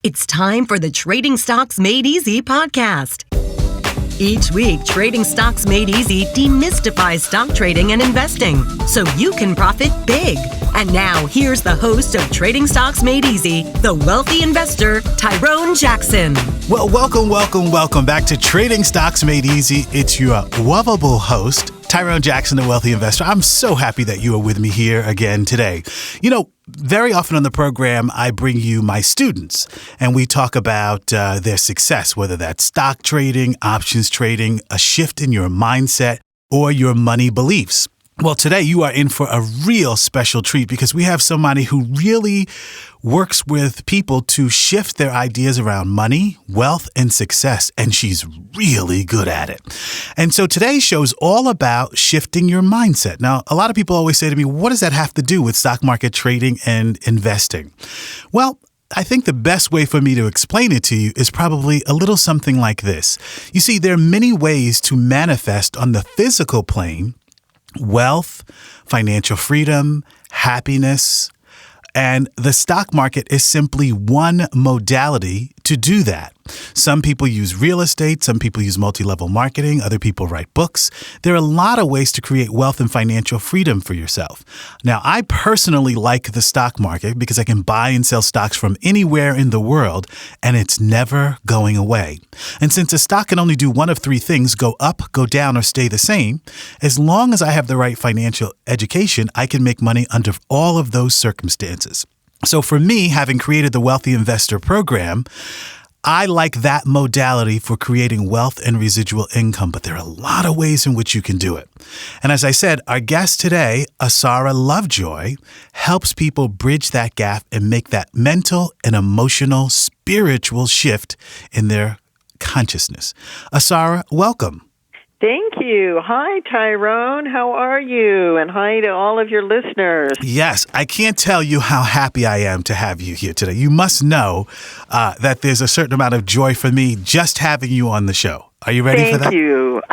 It's time for the Trading Stocks Made Easy podcast. Each week, Trading Stocks Made Easy demystifies stock trading and investing so you can profit big. And now, here's the host of Trading Stocks Made Easy, the wealthy investor, Tyrone Jackson. Well, welcome back to Trading Stocks Made Easy. It's your lovable host, Tyrone Jackson, the wealthy investor. I'm so happy that you are with me here again today. You know, very often on the program, I bring you my students, and we talk about their success, whether that's stock trading, options trading, a shift in your mindset, or your money beliefs. Well, today you are in for a real special treat because we have somebody who really works with people to shift their ideas around money, wealth, and success, and she's really good at it. And so today's show is all about shifting your mindset. Now, a lot of people always say to me, what does that have to do with stock market trading and investing? Well, I think the best way for me to explain it to you is probably a little something like this. You see, there are many ways to manifest on the physical plane wealth, financial freedom, happiness, and the stock market is simply one modality to do that. Some people use real estate, some people use multi-level marketing, other people write books. There are a lot of ways to create wealth and financial freedom for yourself. Now, I personally like the stock market because I can buy and sell stocks from anywhere in the world, and it's never going away. And since a stock can only do one of three things, go up, go down, or stay the same, as long as I have the right financial education, I can make money under all of those circumstances. So for me, having created the Wealthy Investor Program, I like that modality for creating wealth and residual income, but there are a lot of ways in which you can do it. And as I said, our guest today, Asara Lovejoy, helps people bridge that gap and make that mental and emotional, spiritual shift in their consciousness. Asara, welcome. Thank you. Hi, Tyrone. How are you? And hi to all of your listeners. Yes, I can't tell you how happy I am to have you here today. You must know that there's a certain amount of joy for me just having you on the show. Are you ready for that?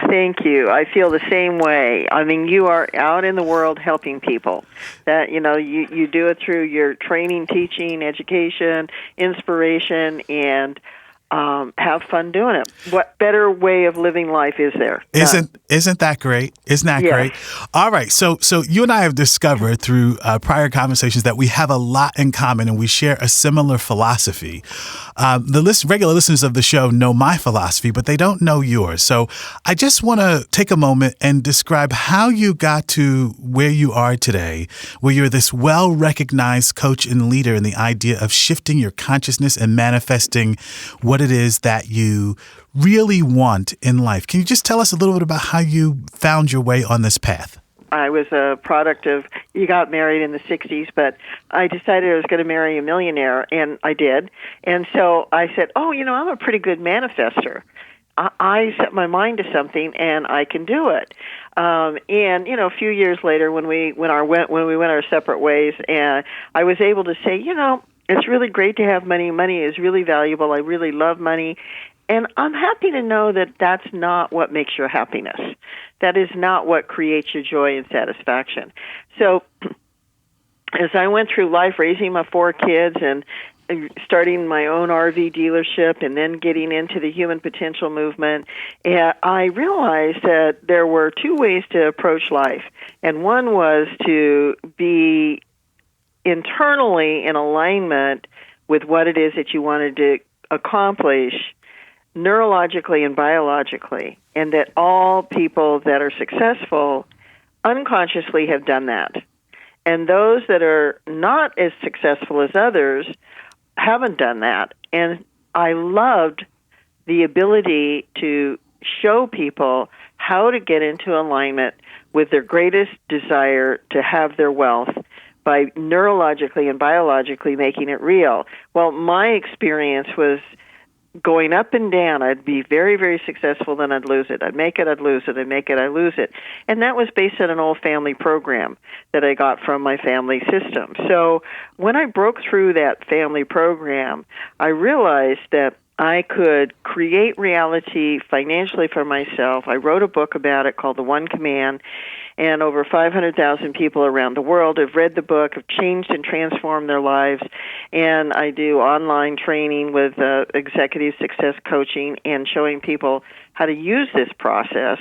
Thank you. I feel the same way. I mean, you are out in the world helping people. That, you know, you do it through your training, teaching, education, inspiration, and have fun doing it. What better way of living life is there? Isn't that great? Isn't that great? All right. So you and I have discovered through prior conversations that we have a lot in common and we share a similar philosophy. Regular listeners of the show know my philosophy, but they don't know yours. So I just want to take a moment and describe how you got to where you are today, where you're this well-recognized coach and leader in the idea of shifting your consciousness and manifesting what it is that you really want in life. Can you just tell us a little bit about how you found your way on this path? I was a product of, you got married in the 60s, but I decided I was going to marry a millionaire, and I did. And so I said, I'm a pretty good manifester. I set my mind to something, and I can do it. And a few years later, when we went our separate ways, and I was able to say, it's really great to have money. Money is really valuable. I really love money. And I'm happy to know that that's not what makes your happiness. That is not what creates your joy and satisfaction. So as I went through life raising my 4 kids and starting my own RV dealership and then getting into the human potential movement, I realized that there were 2 ways to approach life. And one was to be internally in alignment with what it is that you wanted to accomplish neurologically and biologically, and that all people that are successful unconsciously have done that. And those that are not as successful as others haven't done that. And I loved the ability to show people how to get into alignment with their greatest desire to have their wealth by neurologically and biologically making it real. Well, my experience was going up and down. I'd be very, very successful, then I'd lose it. I'd make it, I'd lose it. I'd make it, I'd lose it. And that was based on an old family program that I got from my family system. So when I broke through that family program, I realized that I could create reality financially for myself. I wrote a book about it called The One Command, and over 500,000 people around the world have read the book, have changed and transformed their lives. And I do online training with executive success coaching and showing people how to use this process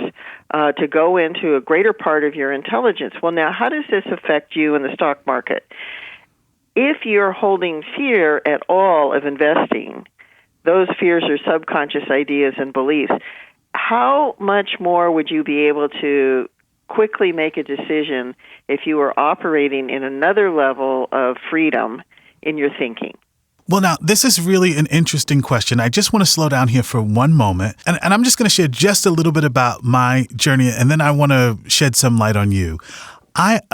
to go into a greater part of your intelligence. Well, now, how does this affect you in the stock market? If you're holding fear at all of investing, those fears are subconscious ideas and beliefs. How much more would you be able to quickly make a decision if you were operating in another level of freedom in your thinking? Well, now, this is really an interesting question. I just want to slow down here for one moment, and I'm just going to share just a little bit about my journey, and then I want to shed some light on you.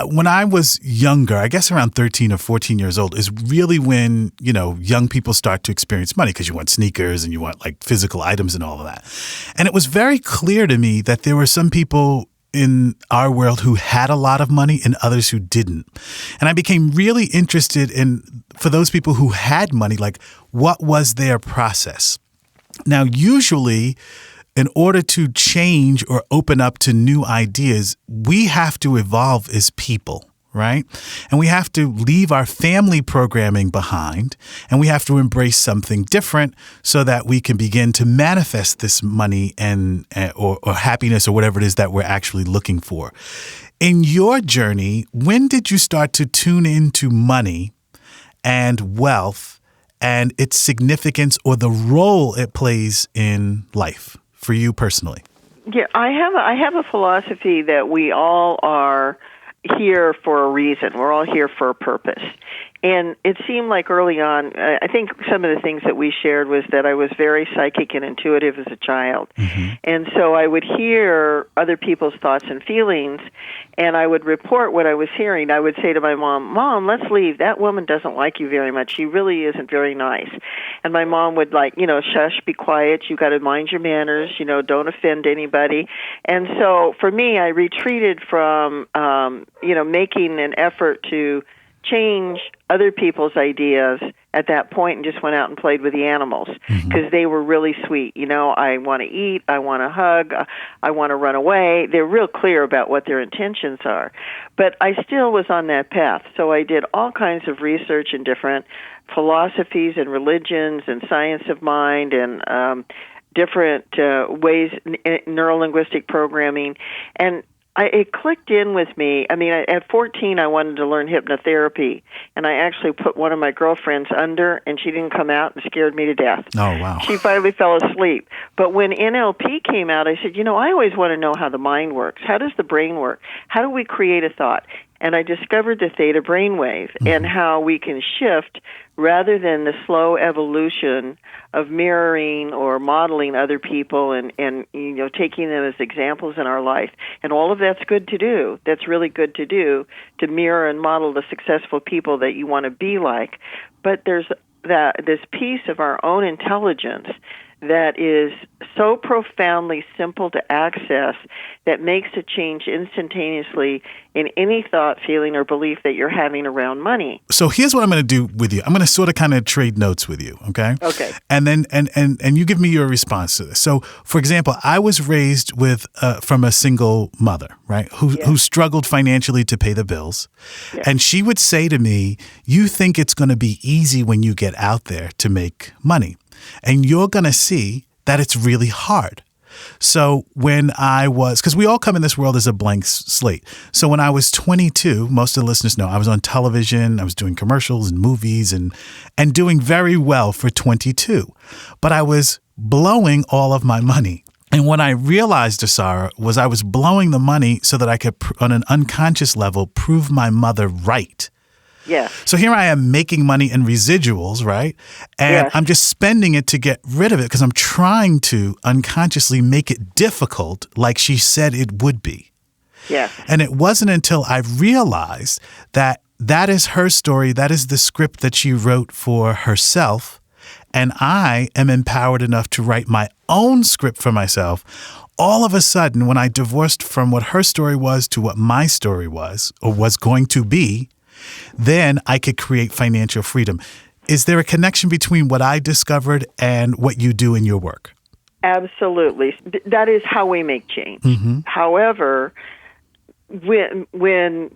When I was younger, I guess around 13 or 14 years old, is really when, young people start to experience money because you want sneakers and you want like physical items and all of that. And it was very clear to me that there were some people in our world who had a lot of money and others who didn't. And I became really interested in, for those people who had money, like what was their process? Now, usually, in order to change or open up to new ideas, we have to evolve as people, right? And we have to leave our family programming behind, and we have to embrace something different so that we can begin to manifest this money or happiness or whatever it is that we're actually looking for. In your journey, when did you start to tune into money and wealth and its significance or the role it plays in life for you personally? Yeah, I have a philosophy that we all are here for a reason. We're all here for a purpose. And it seemed like early on, I think some of the things that we shared was that I was very psychic and intuitive as a child. Mm-hmm. And so I would hear other people's thoughts and feelings, and I would report what I was hearing. I would say to my mom, "Mom, let's leave. That woman doesn't like you very much. She really isn't very nice." And my mom would shush, be quiet. You got to mind your manners. Don't offend anybody. And so for me, I retreated from, making an effort to change other people's ideas at that point and just went out and played with the animals because they were really sweet. I want to eat, I want to hug, I want to run away. They're real clear about what their intentions are. But I still was on that path. So I did all kinds of research in different philosophies and religions and science of mind and different ways, neuro-linguistic programming. And it clicked in with me. I mean, at 14, I wanted to learn hypnotherapy, and I actually put one of my girlfriends under, and she didn't come out and scared me to death. Oh, wow. She finally fell asleep. But when NLP came out, I said, I always want to know how the mind works. How does the brain work? How do we create a thought? And I discovered the theta brainwave and how we can shift rather than the slow evolution of mirroring or modeling other people and taking them as examples in our life. And all of that's good to do. That's really good to do, to mirror and model the successful people that you want to be like. But there's this piece of our own intelligence that is so profoundly simple to access that makes a change instantaneously in any thought, feeling, or belief that you're having around money. So here's what I'm going to do with you. I'm going to sort of kind of trade notes with you, okay? Okay. And then and you give me your response to this. So, for example, I was raised with from a single mother, right, who struggled financially to pay the bills. Yes. And she would say to me, "You think it's going to be easy when you get out there to make money. And you're going to see that it's really hard." So when because we all come in this world as a blank slate. So when I was 22, most of the listeners know I was on television, I was doing commercials and movies and doing very well for 22. But I was blowing all of my money. And what I realized, Assara, was I was blowing the money so that I could, on an unconscious level, prove my mother right. Yeah. So here I am making money in residuals, right? And I'm just spending it to get rid of it because I'm trying to unconsciously make it difficult like she said it would be. Yeah. And it wasn't until I realized that is her story, that is the script that she wrote for herself, and I am empowered enough to write my own script for myself. All of a sudden, when I divorced from what her story was to what my story was or was going to be, then I could create financial freedom. Is there a connection between what I discovered and what you do in your work? Absolutely. That is how we make change. Mm-hmm. However, when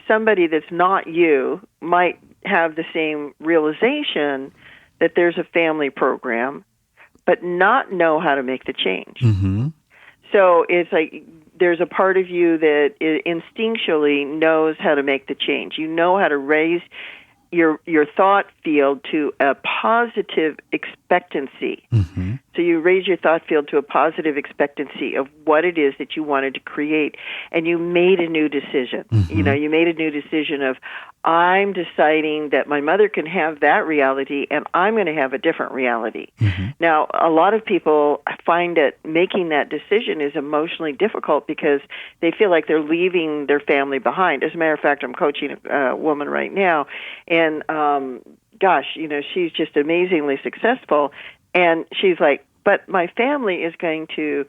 somebody that's not you might have the same realization that there's a family program, but not know how to make the change. Mm-hmm. So it's like there's a part of you that instinctually knows how to make the change. You know how to raise your thought field to a positive expectancy. Mm-hmm. So you raise your thought field to a positive expectancy of what it is that you wanted to create, and you made a new decision. Mm-hmm. You made a new decision of, I'm deciding that my mother can have that reality, and I'm going to have a different reality. Mm-hmm. Now, a lot of people find that making that decision is emotionally difficult because they feel like they're leaving their family behind. As a matter of fact, I'm coaching a woman right now, and she's just amazingly successful. And she's like, but my family is going to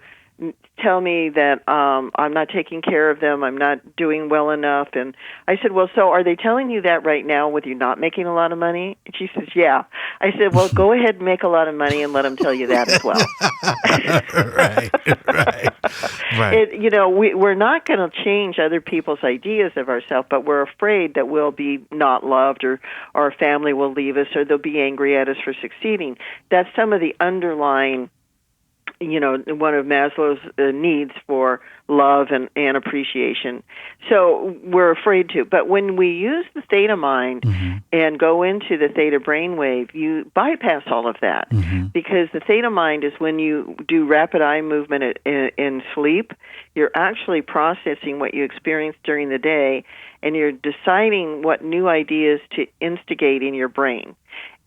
tell me that I'm not taking care of them, I'm not doing well enough. And I said, well, so are they telling you that right now with you not making a lot of money? And she says, yeah. I said, well, go ahead and make a lot of money and let them tell you that as well. Right. We're not going to change other people's ideas of ourselves, but we're afraid that we'll be not loved, or our family will leave us, or they'll be angry at us for succeeding. That's some of the underlying, one of Maslow's needs for love and appreciation. So we're afraid to. But when we use the theta mind mm-hmm. and go into the theta brainwave, you bypass all of that. Mm-hmm. Because the theta mind is when you do rapid eye movement in sleep, you're actually processing what you experienced during the day, and you're deciding what new ideas to instigate in your brain.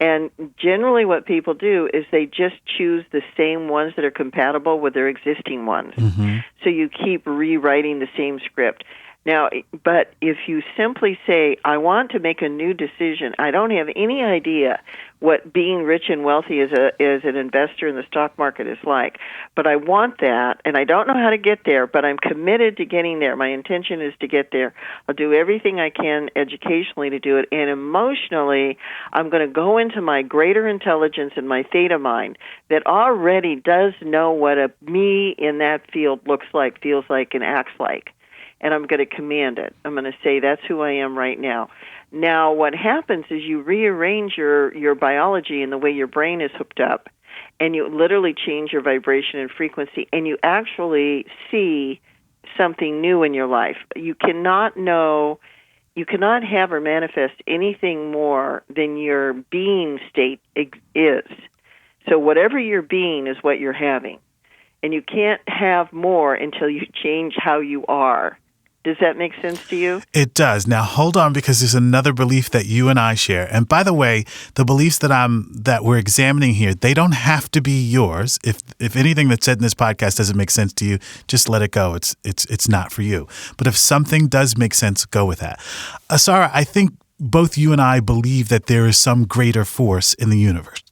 And generally what people do is they just choose the same ones that are compatible with their existing ones. Mm-hmm. So you keep rewriting the same script. Now, but if you simply say, I want to make a new decision, I don't have any idea what being rich and wealthy as an investor in the stock market is like, but I want that, and I don't know how to get there, but I'm committed to getting there. My intention is to get there. I'll do everything I can educationally to do it, and emotionally, I'm going to go into my greater intelligence and my theta mind that already does know what a me in that field looks like, feels like, and acts like. And I'm going to command it. I'm going to say, that's who I am right now. Now, what happens is you rearrange your biology and the way your brain is hooked up, and you literally change your vibration and frequency, and you actually see something new in your life. You cannot have or manifest anything more than your being state is. So whatever your being is what you're having. And you can't have more until you change how you are. Does that make sense to you? It does. Now, hold on, because there's another belief that you and I share. And by the way, the beliefs that we're examining here, they don't have to be yours. If anything that's said in this podcast doesn't make sense to you, just let it go. It's not for you. But if something does make sense, go with that. Assara, I think both you and I believe that there is some greater force in the universe.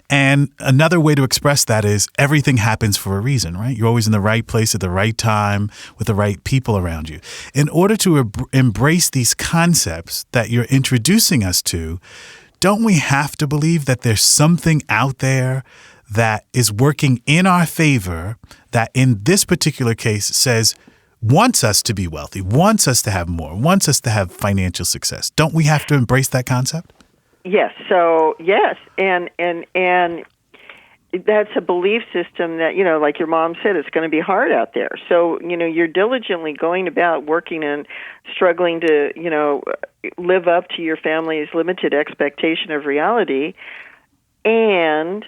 And another way to express that is everything happens for a reason, right? You're always in the right place at the right time with the right people around you. In order to embrace these concepts that you're introducing us to, don't we have to believe that there's something out there that is working in our favor, that in this particular case wants us to be wealthy, wants us to have more, wants us to have financial success? Don't we have to embrace that concept? Yes. So yes, and that's a belief system that, like your mom said, it's going to be hard out there. So you're diligently going about working and struggling to live up to your family's limited expectation of reality. And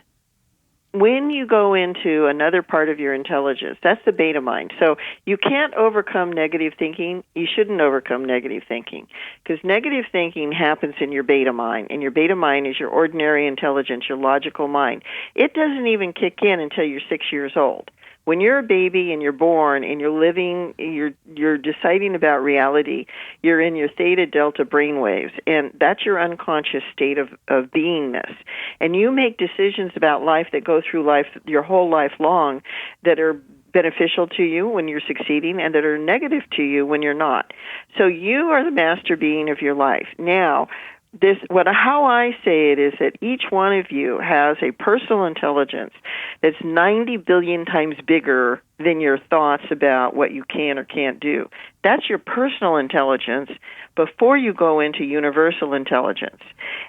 when you go into another part of your intelligence, that's the beta mind. So you can't overcome negative thinking. You shouldn't overcome negative thinking, because negative thinking happens in your beta mind, and your beta mind is your ordinary intelligence, your logical mind. It doesn't even kick in until you're 6 years old. When you're a baby and you're born and you're living, you're deciding about reality, you're in your theta delta brainwaves, and that's your unconscious state of beingness. And you make decisions about life that go through life your whole life long that are beneficial to you when you're succeeding and that are negative to you when you're not. So you are the master being of your life. Now, how I say it is that each one of you has a personal intelligence that's 90 billion times bigger than your thoughts about what you can or can't do. That's your personal intelligence before you go into universal intelligence.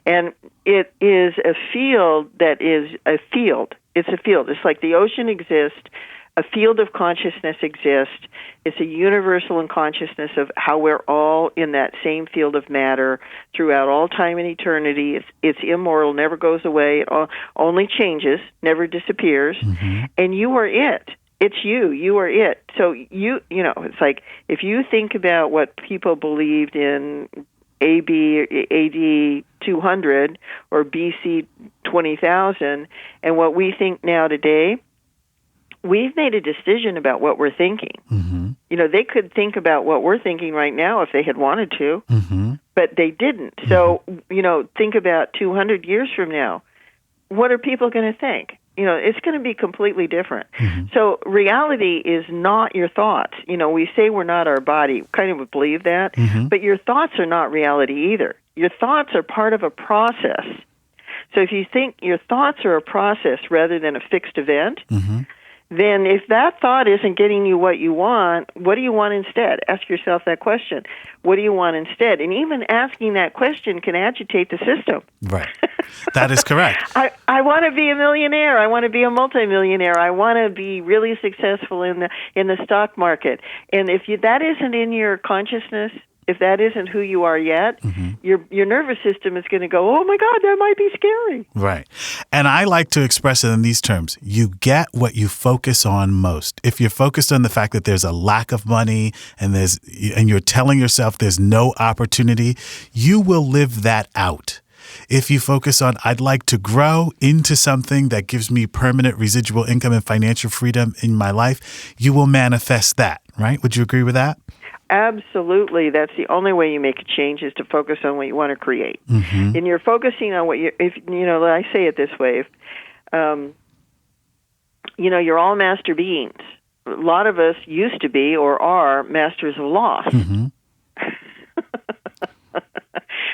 And it is a field that is a field. It's a field. It's like the ocean exists. A field of consciousness exists. It's a universal in consciousness of how we're all in that same field of matter throughout all time and eternity. It's immortal, never goes away. It only changes, never disappears. Mm-hmm. And you are it. It's you. You are it. So it's like if you think about what people believed in AD 200 or BC 20,000 and what we think now today, we've made a decision about what we're thinking. Mm-hmm. They could think about what we're thinking right now if they had wanted to, mm-hmm. but they didn't. Mm-hmm. So, think about 200 years from now. What are people going to think? It's going to be completely different. Mm-hmm. So reality is not your thoughts. We say we're not our body. Kind of believe that. Mm-hmm. But your thoughts are not reality either. Your thoughts are part of a process. So if you think your thoughts are a process rather than a fixed event, mm-hmm. then if that thought isn't getting you what you want, what do you want instead? Ask yourself that question. What do you want instead? And even asking that question can agitate the system. Right. That is correct. I want to be a millionaire. I want to be a multimillionaire. I want to be really successful in the stock market. And if that isn't in your consciousness, if that isn't who you are yet, mm-hmm. your nervous system is going to go, oh, my God, that might be scary. Right. And I like to express it in these terms. You get what you focus on most. If you're focused on the fact that there's a lack of money and you're telling yourself there's no opportunity, you will live that out. If you focus on, I'd like to grow into something that gives me permanent residual income and financial freedom in my life, you will manifest that, right? Would you agree with that? Absolutely. That's the only way you make a change is to focus on what you want to create. Mm-hmm. And you're focusing on what I say it this way, you're all master beings. A lot of us used to be or are masters of loss. Mm-hmm.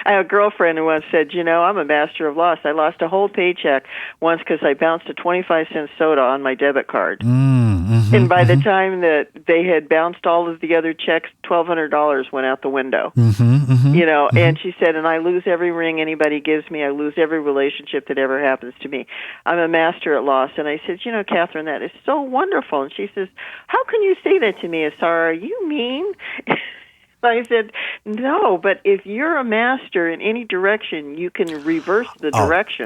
I have a girlfriend who once said, I'm a master of loss. I lost a whole paycheck once because I bounced a 25-cent soda on my debit card. Mm-hmm, and by the time that they had bounced all of the other checks, $1,200 went out the window. Mm-hmm, mm-hmm. And she said, and I lose every ring anybody gives me. I lose every relationship that ever happens to me. I'm a master at loss. And I said, Catherine, that is so wonderful. And she says, how can you say that to me, Asara? You mean... I said, no, but if you're a master in any direction, you can reverse the direction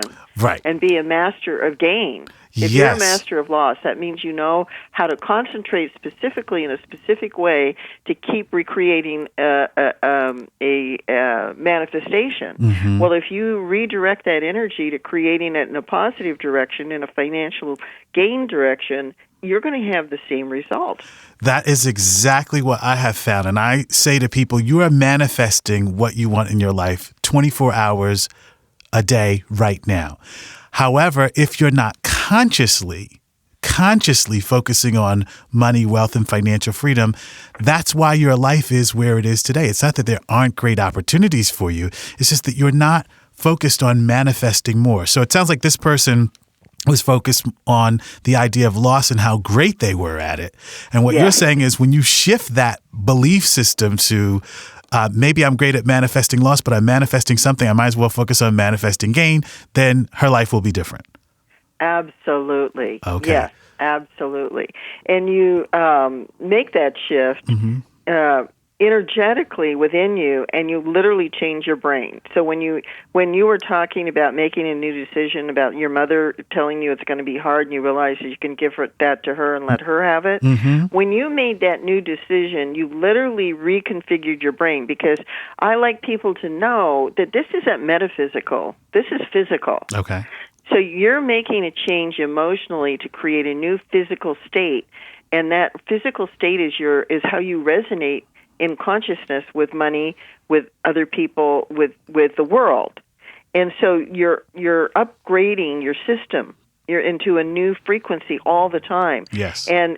and be a master of gain. If you're a master of loss, that means you know how to concentrate specifically in a specific way to keep recreating a manifestation. Mm-hmm. Well, if you redirect that energy to creating it in a positive direction, in a financial gain direction, you're going to have the same result. That is exactly what I have found. And I say to people, you are manifesting what you want in your life 24 hours a day right now. However, if you're not consciously focusing on money, wealth, and financial freedom, that's why your life is where it is today. It's not that there aren't great opportunities for you. It's just that you're not focused on manifesting more. So it sounds like this person was focused on the idea of loss and how great they were at it. And what you're saying is when you shift that belief system to maybe I'm great at manifesting loss, but I'm manifesting something, I might as well focus on manifesting gain, then her life will be different. Absolutely. Okay. Yes, absolutely. And you make that shift energetically within you, and you literally change your brain. So when you were talking about making a new decision about your mother telling you it's going to be hard, and you realize that you can give that to her and let her have it, when you made that new decision, you literally reconfigured your brain, because I like people to know that this isn't metaphysical. This is physical. Okay. So you're making a change emotionally to create a new physical state, and that physical state is how you resonate in consciousness with money, with other people, with the world. And so you're upgrading your system. You're into a new frequency all the time. Yes. And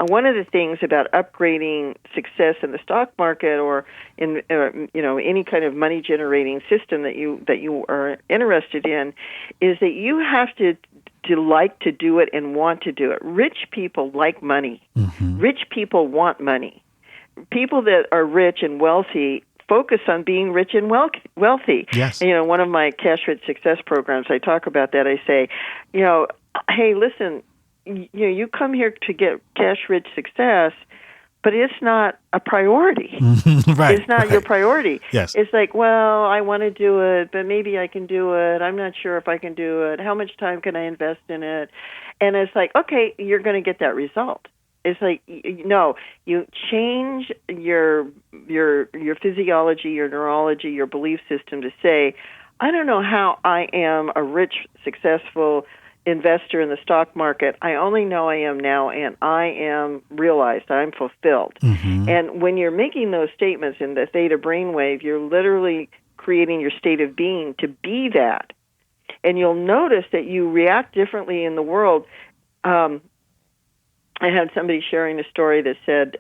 one of the things about upgrading success in the stock market or in any kind of money generating system that you are interested in is that you have to like to do it and want to do it. Rich people like money. Mm-hmm. Rich people want money. People that are rich and wealthy focus on being rich and wealthy. Yes. One of my Cash Rich Success programs, I talk about that. I say, hey, listen, you come here to get cash rich success, but it's not a priority. Right. It's not your priority. Yes. It's like, well, I want to do it, but maybe I can do it. I'm not sure if I can do it. How much time can I invest in it? And it's like, okay, you're going to get that result. It's like, no, you change your physiology, your neurology, your belief system to say, I don't know how I am a rich, successful investor in the stock market. I only know I am now, and I am realized, I'm fulfilled. Mm-hmm. And when you're making those statements in the theta brainwave, you're literally creating your state of being to be that. And you'll notice that you react differently in the world. I had somebody sharing a story that said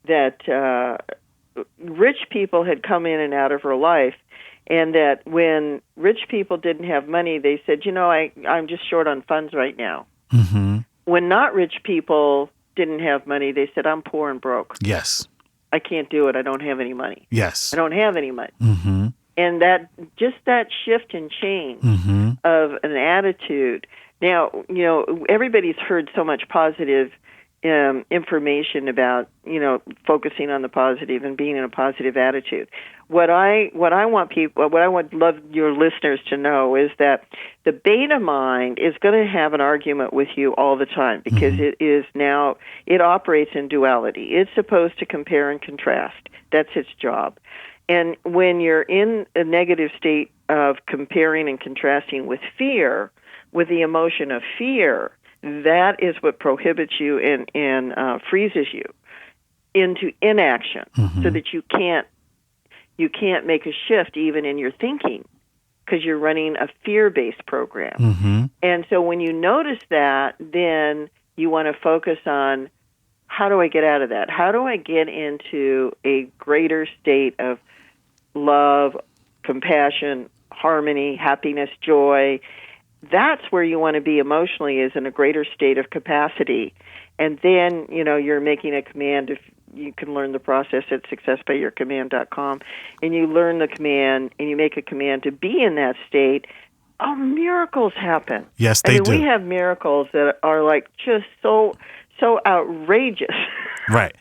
that rich people had come in and out of her life, and that when rich people didn't have money, they said, I'm just short on funds right now. Mm-hmm. When not rich people didn't have money, they said, I'm poor and broke. Yes. I can't do it. I don't have any money. Yes. I don't have any money. Mm-hmm. And that shift and change mm-hmm. of an attitude. Now, everybody's heard so much positive information about, focusing on the positive and being in a positive attitude. What I would love your listeners to know is that the beta mind is going to have an argument with you all the time because mm-hmm. it operates in duality. It's supposed to compare and contrast. That's its job. And when you're in a negative state of comparing and contrasting with fear, with the emotion of fear, that is what prohibits you and freezes you into inaction, mm-hmm. so that you can't make a shift even in your thinking because you're running a fear-based program. Mm-hmm. And so when you notice that, then you want to focus on, how do I get out of that? How do I get into a greater state of love, compassion, harmony, happiness, joy? That's where you want to be emotionally, is in a greater state of capacity. And then, you're making a command. If you can learn the process at successbyyourcommand.com, and you learn the command and you make a command to be in that state, miracles happen. Yes, they do. We have miracles that are like just so outrageous. Right.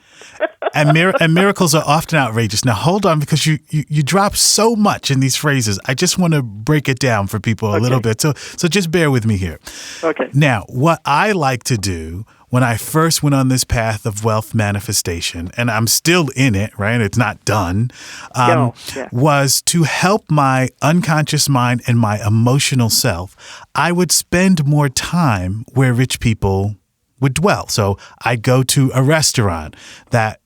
And miracles are often outrageous. Now, hold on, because you drop so much in these phrases. I just want to break it down for people a little bit. So just bear with me here. Okay. Now, what I like to do when I first went on this path of wealth manifestation, and I'm still in it, right? It's not done, was to help my unconscious mind and my emotional self. I would spend more time where rich people would dwell. So I'd go to a restaurant that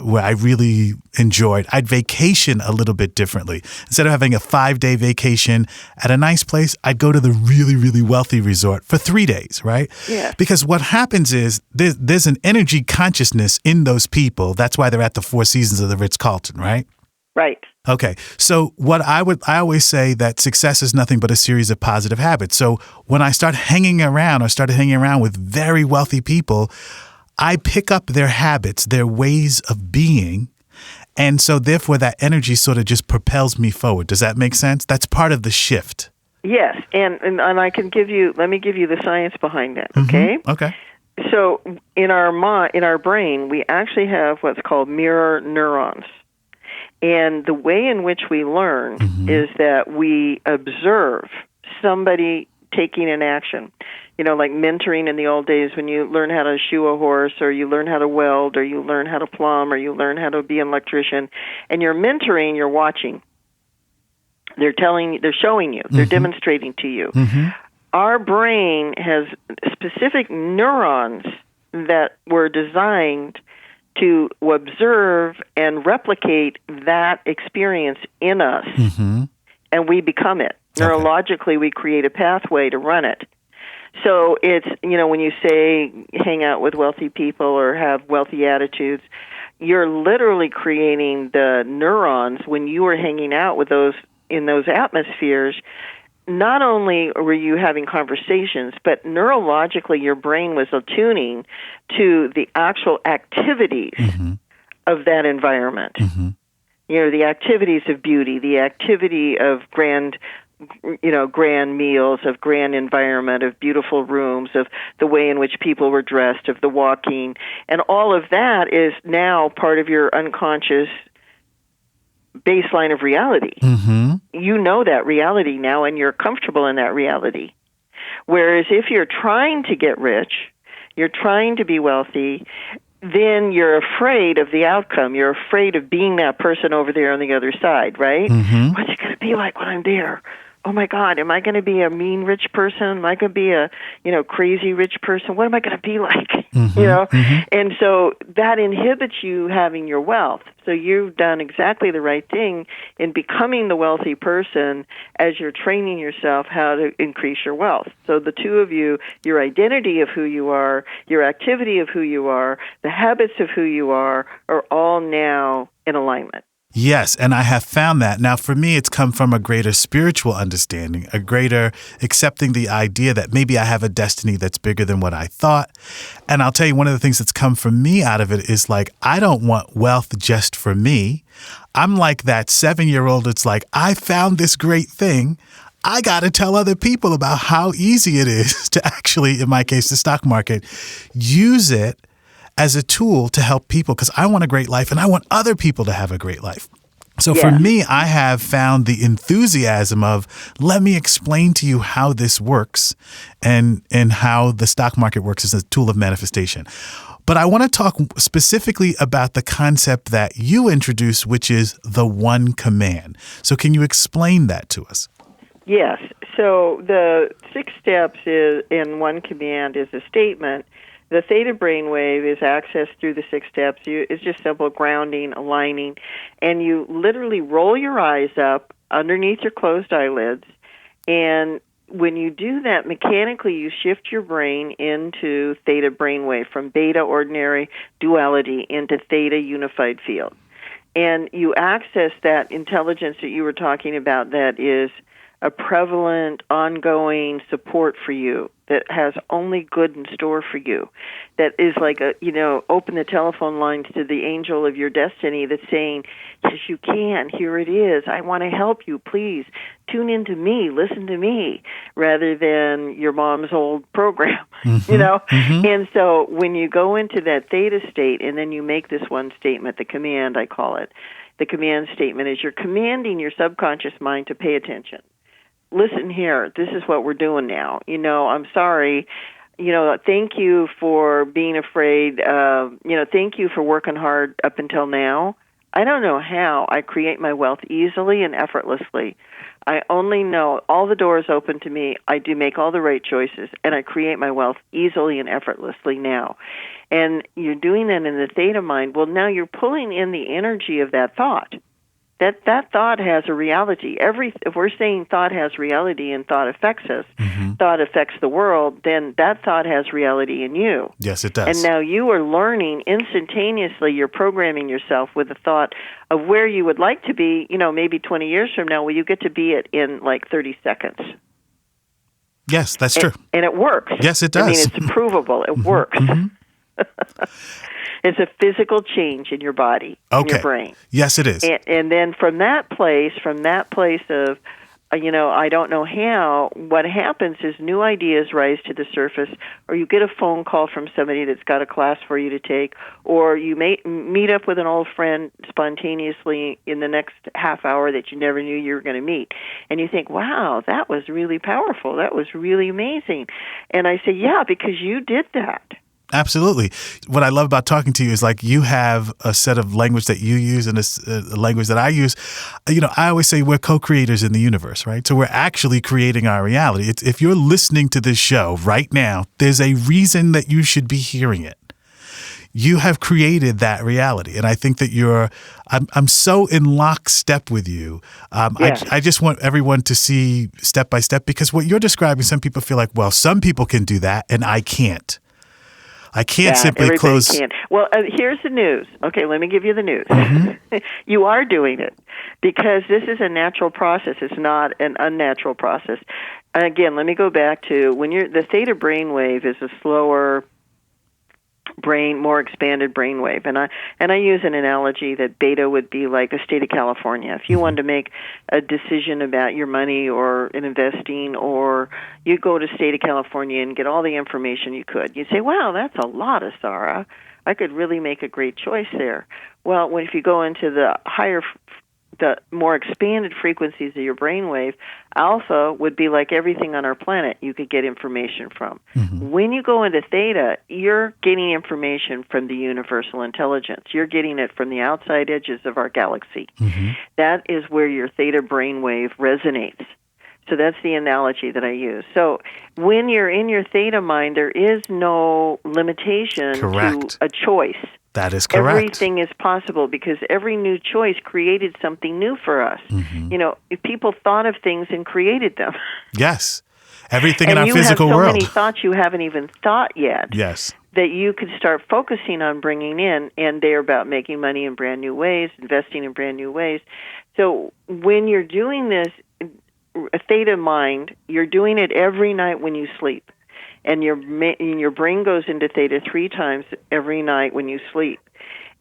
where I really enjoyed. I'd vacation a little bit differently. Instead of having a 5-day vacation at a nice place, I'd go to the really, really wealthy resort for 3 days, right? Yeah. Because what happens is there's an energy consciousness in those people. That's why they're at the Four Seasons of the Ritz-Carlton, right? Right. Okay. So I always say that success is nothing but a series of positive habits. So when I started hanging around with very wealthy people, I pick up their habits, their ways of being. And so therefore that energy sort of just propels me forward. Does that make sense? That's part of the shift. Yes. And I can let me give you the science behind that. Okay. Mm-hmm. Okay. So in our brain, we actually have what's called mirror neurons. And the way in which we learn mm-hmm. is that we observe somebody taking an action. Like mentoring in the old days, when you learn how to shoe a horse, or you learn how to weld, or you learn how to plumb, or you learn how to be an electrician. And you're mentoring, you're watching. They're showing you, they're mm-hmm. demonstrating to you. Mm-hmm. Our brain has specific neurons that were designed to observe and replicate that experience in us, mm-hmm. and we become it. Okay. Neurologically, we create a pathway to run it. So it's, when you say hang out with wealthy people or have wealthy attitudes, you're literally creating the neurons when you are hanging out with those in those atmospheres. Not only were you having conversations, but neurologically your brain was attuning to the actual activities of that environment. The activities of beauty, the activity of grand meals, of grand environment, of beautiful rooms, of the way in which people were dressed, of the walking. And all of that is now part of your unconscious baseline of reality. You know that reality now, and you're comfortable in that reality. Whereas if you're trying to get rich, you're trying to be wealthy, then you're afraid of the outcome. You're afraid of being that person over there on the other side, right? What's it going to be like when I'm there? Oh my God, am I going to be a mean rich person? Am I going to be a, crazy rich person? What am I going to be like? And so that inhibits you having your wealth. So you've done exactly the right thing in becoming the wealthy person as you're training yourself how to increase your wealth. So the two of you, your identity of who you are, your activity of who you are, the habits of who you are all now in alignment. Yes, and I have found that. Now, for me, it's come from a greater spiritual understanding, a greater accepting the idea that maybe I have a destiny that's bigger than what I thought. And I'll tell you, one of the things that's come from me out of it is like, I don't want wealth just for me. I'm like that 7-year-old. It's like, I found this great thing. I got to tell other people about how easy it is to actually, in my case, the stock market, use it as a tool to help people, because I want a great life and I want other people to have a great life. So for me, I have found the enthusiasm of, let me explain to you how this works and how the stock market works as a tool of manifestation. But I want to talk specifically about the concept that you introduced, which is the one command. So can you explain that to us? Yes. So the 6 steps in one command is a statement. The theta brainwave is accessed through the 6 steps. It's just simple grounding, aligning, and you literally roll your eyes up underneath your closed eyelids, and when you do that, mechanically you shift your brain into theta brainwave, from beta ordinary duality into theta unified field. And you access that intelligence that you were talking about that is a prevalent, ongoing support for you, that has only good in store for you, that is like open the telephone lines to the angel of your destiny that's saying, yes, you can, here it is, I want to help you, please, tune into me, listen to me, rather than your mom's old program, And so when you go into that theta state and then you make this one statement, the command, I call it, the command statement is you're commanding your subconscious mind to pay attention. Listen here, this is what we're doing now. I'm sorry. Thank you for being afraid. Thank you for working hard up until now. I don't know how I create my wealth easily and effortlessly. I only know all the doors open to me. I do make all the right choices, and I create my wealth easily and effortlessly now. And you're doing that in the theta mind. Well, now you're pulling in the energy of that thought. That thought has a reality. If we're saying thought has reality and thought affects us, thought affects the world, then that thought has reality in you. Yes, it does. And now you are learning instantaneously, you're programming yourself with the thought of where you would like to be, maybe 20 years from now, will you get to be it in like 30 seconds? Yes, that's true. And it works. Yes, it does. I mean, it's provable. It works. It's a physical change in your body, in your brain. Yes, it is. And then from that place of, I don't know how, what happens is new ideas rise to the surface, or you get a phone call from somebody that's got a class for you to take, or you may meet up with an old friend spontaneously in the next half hour that you never knew you were going to meet. And you think, wow, that was really powerful. That was really amazing. And I say, yeah, because you did that. Absolutely. What I love about talking to you is like you have a set of language that you use and a language that I use. I always say we're co-creators in the universe, right? So we're actually creating our reality. If you're listening to this show right now, there's a reason that you should be hearing it. you have created that reality. And I think that I'm so in lockstep with you. Yes. I just want everyone to see step by step, because what you're describing, some people feel like, well, some people can do that and I can't. I can't simply everybody close. Can. Well, here's the news. Okay, let me give you the news. Mm-hmm. You are doing it because this is a natural process. It's not an unnatural process. Again, let me go back to the theta brainwave is a slower brain, more expanded brainwave, and I use an analogy that beta would be like the state of California. If you wanted to make a decision about your money or in investing, or you go to state of California and get all the information you could, you'd say, "Wow, that's a lot, Assara. I could really make a great choice there." Well, if you go into the more expanded frequencies of your brainwave, alpha would be like everything on our planet you could get information from. Mm-hmm. When you go into theta, you're getting information from the universal intelligence. You're getting it from the outside edges of our galaxy. Mm-hmm. That is where your theta brainwave resonates. So that's the analogy that I use. So when you're in your theta mind, there is no limitation to a choice. That is correct. Everything is possible because every new choice created something new for us. Mm-hmm. If people thought of things and created them. Yes. Everything in our physical world. And you have so many thoughts you haven't even thought yet. Yes. That you could start focusing on bringing in, and they're about making money in brand new ways, investing in brand new ways. So when you're doing this, a theta mind, you're doing it every night when you sleep. And your brain goes into theta 3 times every night when you sleep.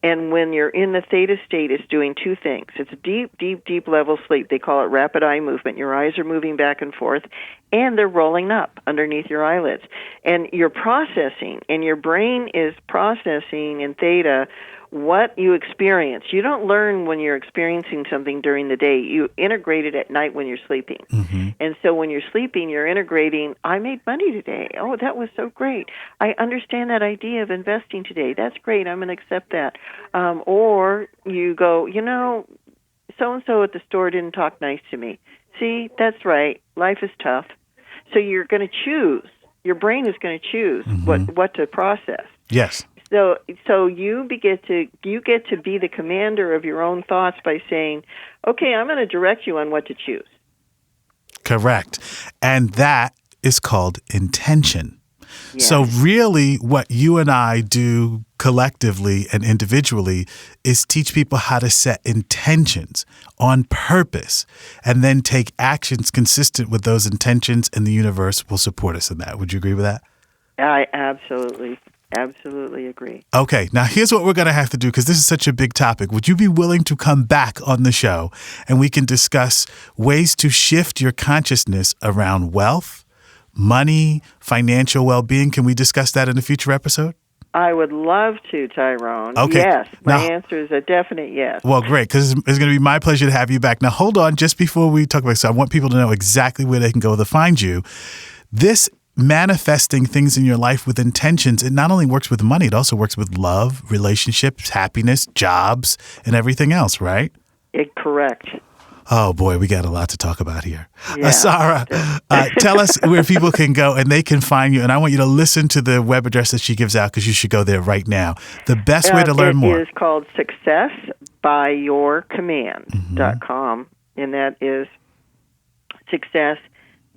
And when you're in the theta state, it's doing 2 things. It's deep, deep, deep level sleep. They call it rapid eye movement. Your eyes are moving back and forth, and they're rolling up underneath your eyelids. And you're processing, and your brain is processing in theta what you experience. You don't learn when you're experiencing something during the day. You integrate it at night when you're sleeping. Mm-hmm. And so when you're sleeping, you're integrating, I made money today. Oh, that was so great. I understand that idea of investing today. That's great. I'm going to accept that. Or you go, so-and-so at the store didn't talk nice to me. See, that's right. Life is tough. So you're going to choose. Your brain is going to choose what to process. Yes. So you get to be the commander of your own thoughts by saying, okay, I'm going to direct you on what to choose. Correct. And that is called intention. Yes. So really what you and I do collectively and individually is teach people how to set intentions on purpose and then take actions consistent with those intentions, and the universe will support us in that. Would you agree with that? I absolutely agree. Okay, now here's what we're going to have to do, because this is such a big topic. Would you be willing to come back on the show and we can discuss ways to shift your consciousness around wealth, money, financial well-being? Can we discuss that in a future episode? I would love to, Tyrone. Okay. Yes. My answer is a definite yes. Well, great, because it's going to be my pleasure to have you back. Now, hold on, just before we talk about this, I want people to know exactly where they can go to find you. This manifesting things in your life with intentions, it not only works with money, it also works with love, relationships, happiness, jobs, and everything else, right? Correct. Oh, boy, we got a lot to talk about here. Yeah. Assara, tell us where people can go and they can find you. And I want you to listen to the web address that she gives out, because you should go there right now. The best way to learn more. It is called successbyyourcommand.com, and that is success,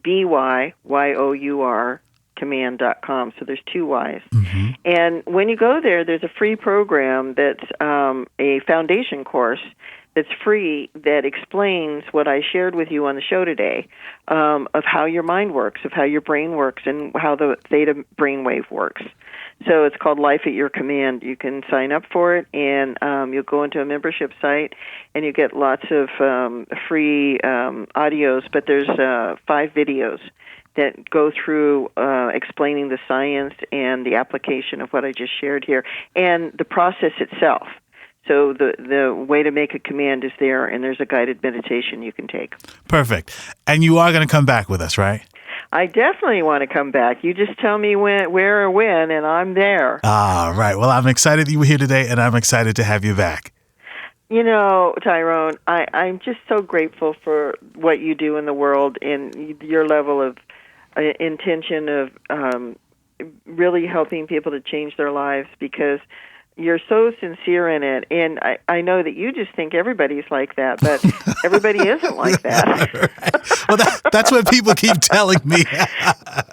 BYYOUR, command.com. So there's 2 Y's. Mm-hmm. And when you go there, there's a free program that's a foundation course that's free that explains what I shared with you on the show today, of how your mind works, of how your brain works, and how the theta brainwave works. So it's called Life at Your Command. You can sign up for it, and you'll go into a membership site, and you get lots of free audios, but there's 5 videos that go through explaining the science and the application of what I just shared here, and the process itself. So the way to make a command is there, and there's a guided meditation you can take. Perfect. And you are going to come back with us, right? I definitely want to come back. You just tell me where or when, and I'm there. Ah, right. Well, I'm excited that you were here today, and I'm excited to have you back. Tyrone, I'm just so grateful for what you do in the world and your level of intention of really helping people to change their lives, because you're so sincere in it, and I know that you just think everybody's like that, but everybody isn't like that. Well, that's what people keep telling me.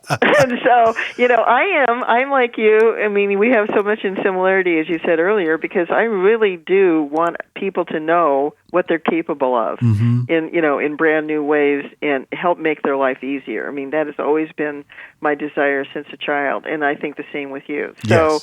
And so, I'm like you. I mean, we have so much in similarity, as you said earlier, because I really do want people to know what they're capable of in brand new ways and help make their life easier. I mean, that has always been my desire since a child, and I think the same with you. So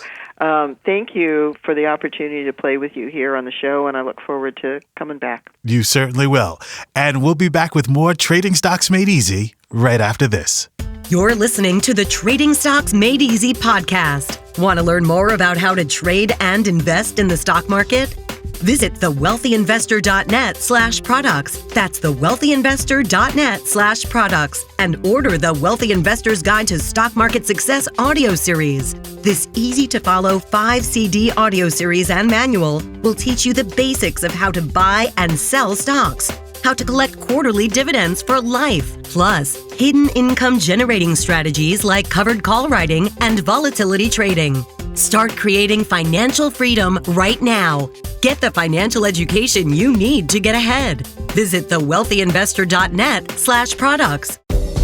thank you for the opportunity to play with you here on the show, and I look forward to coming back. You certainly will. And we'll be back with more Trading Stocks Made Easy right after this. You're listening to the Trading Stocks Made Easy podcast. Want to learn more about how to trade and invest in the stock market? Visit thewealthyinvestor.net/products. That's thewealthyinvestor.net/products and order the Wealthy Investor's Guide to Stock Market Success audio series. This easy-to-follow 5-CD audio series and manual will teach you the basics of how to buy and sell stocks, how to collect quarterly dividends for life, plus hidden income generating strategies like covered call writing and volatility trading. Start creating financial freedom right now. Get the financial education you need to get ahead. Visit thewealthyinvestor.net/products.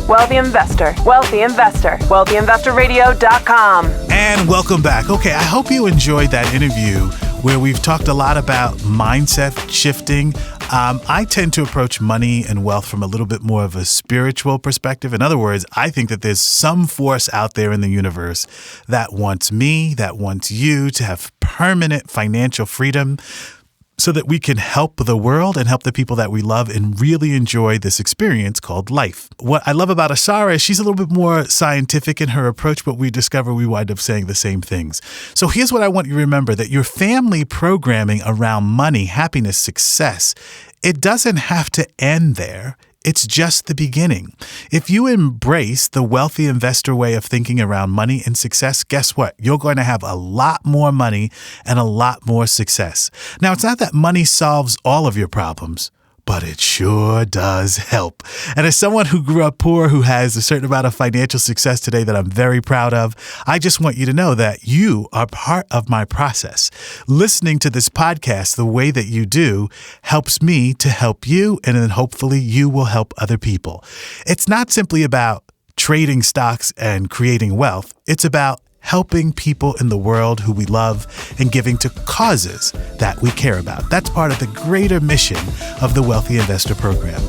Wealthy Investor, Wealthy Investor, wealthyinvestorradio.com. And welcome back. Okay, I hope you enjoyed that interview where we've talked a lot about mindset shifting. I tend to approach money and wealth from a little bit more of a spiritual perspective. In other words, I think that there's some force out there in the universe that wants me, that wants you to have permanent financial freedom so that we can help the world and help the people that we love and really enjoy this experience called life. What I love about Assara is she's a little bit more scientific in her approach, but we discover we wind up saying the same things. So here's what I want you to remember, that your family programming around money, happiness, success, it doesn't have to end there. It's just the beginning. If you embrace the wealthy investor way of thinking around money and success, guess what? You're going to have a lot more money and a lot more success. Now, it's not that money solves all of your problems, but it sure does help. And as someone who grew up poor, who has a certain amount of financial success today that I'm very proud of, I just want you to know that you are part of my process. Listening to this podcast the way that you do helps me to help you, and then hopefully you will help other people. It's not simply about trading stocks and creating wealth. It's about helping people in the world who we love and giving to causes that we care about. That's part of the greater mission of the Wealthy Investor Program.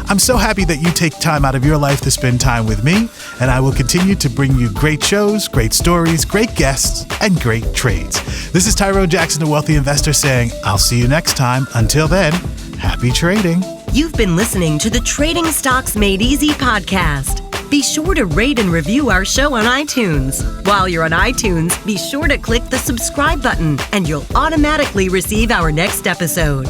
I'm so happy that you take time out of your life to spend time with me, and I will continue to bring you great shows, great stories, great guests, and great trades. This is Tyrone Jackson, the Wealthy Investor, saying I'll see you next time. Until then, happy trading. You've been listening to the Trading Stocks Made Easy podcast. Be sure to rate and review our show on iTunes. While you're on iTunes, be sure to click the subscribe button and you'll automatically receive our next episode.